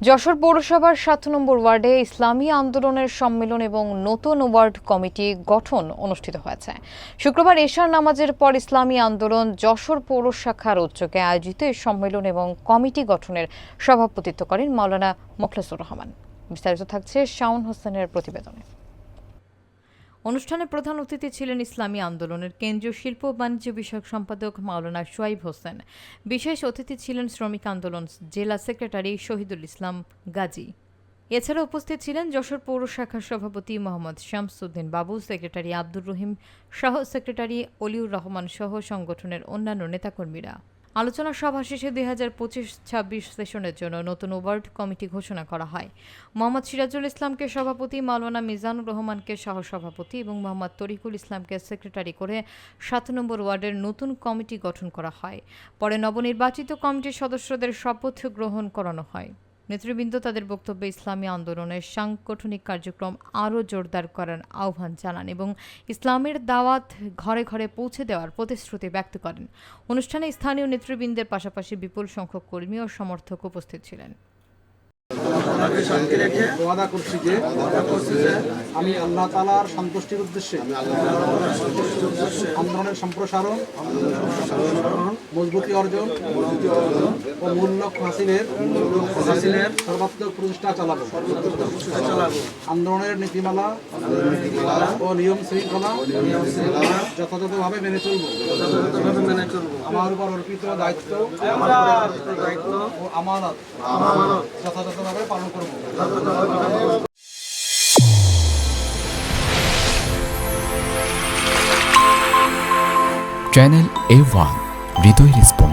যশোর পৌরসভার ৭ নম্বর ওয়ার্ডে ইসলামী আন্দোলনের সম্মেলন এবং নতুন ওয়ার্ড কমিটি গঠন অনুষ্ঠিত হয়েছে। শুক্রবার এশার নামাজের পর ইসলামী আন্দোলন যশোর পৌর শাখার উদ্যোগে আয়োজিত এই সম্মেলন এবং কমিটি গঠনের সভাপতিত্ব করেন মাওলানা মোখলেসুর রহমান। বিস্তারিত থাকছে শাওন হোসেনের প্রতিবেদনে। অনুষ্ঠানে প্রধান অতিথি ছিলেন ইসলামী আন্দোলনের কেন্দ্রীয় শিল্প ও বাণিজ্য বিষয়ক সম্পাদক মাওলানা সোয়াইব হোসেন। বিশেষ অতিথি ছিলেন শ্রমিক আন্দোলন জেলা সেক্রেটারি শহীদুল ইসলাম গাজী। এছাড়া উপস্থিত ছিলেন যশোর পৌর শাখার সভাপতি মোহাম্মদ শামসুদ্দিন বাবু, সেক্রেটারি আব্দুর রহিম, সহ সেক্রেটারি অলিউর রহমান সহ সংগঠনের অন্যান্য নেতাকর্মীরা। আলোচনা সভা শেষে 2025-26 সেশনের জন্য নতুন ওয়ার্ড কমিটি ঘোষণা করা হয়। মোহাম্মদ সিরাজুল ইসলামকে সভাপতি, মাওলানা মিজানুর রহমানকে সহসভাপতি এবং মোহাম্মদ তরিকুল ইসলামকে সেক্রেটারি করে ৭ নম্বর ওয়ার্ডের নতুন কমিটি গঠন করা হয়। পরে নবনির্বাচিত কমিটির সদস্যদের শপথ গ্রহণ করানো হয়। নেতৃবৃন্দ তাদের বক্তব্যে ইসলামী আন্দোলনের সাংগঠনিক কার্যক্রম আরও জোরদার করার আহ্বান জানান এবং ইসলামের দাওয়াত ঘরে ঘরে পৌঁছে দেওয়ার প্রতিশ্রুতি ব্যক্ত করেন। অনুষ্ঠানে স্থানীয় নেতৃবৃন্দের পাশাপাশি বিপুল সংখ্যক কর্মী ও সমর্থক উপস্থিত ছিলেন। ওয়াদা করছি যে আমি আল্লাহ তাআলার সন্তুষ্টির উদ্দেশ্যে আন্দোলনের সম্প্রসারণ, মজবুতি অর্জন ও মূল লক্ষ্য হাসিলের সর্বাত্মক প্রচেষ্টা চালাবো। আন্দোলনের নীতিমালা ও নিয়ম শৃঙ্খলা যথাযথভাবে মেনে চলব। আমার উপর অর্পিত দায়িত্ব ও আমানত যথাযথভাবে পালন করব। চ্যানেল A1 হৃদয় রেসপন্স।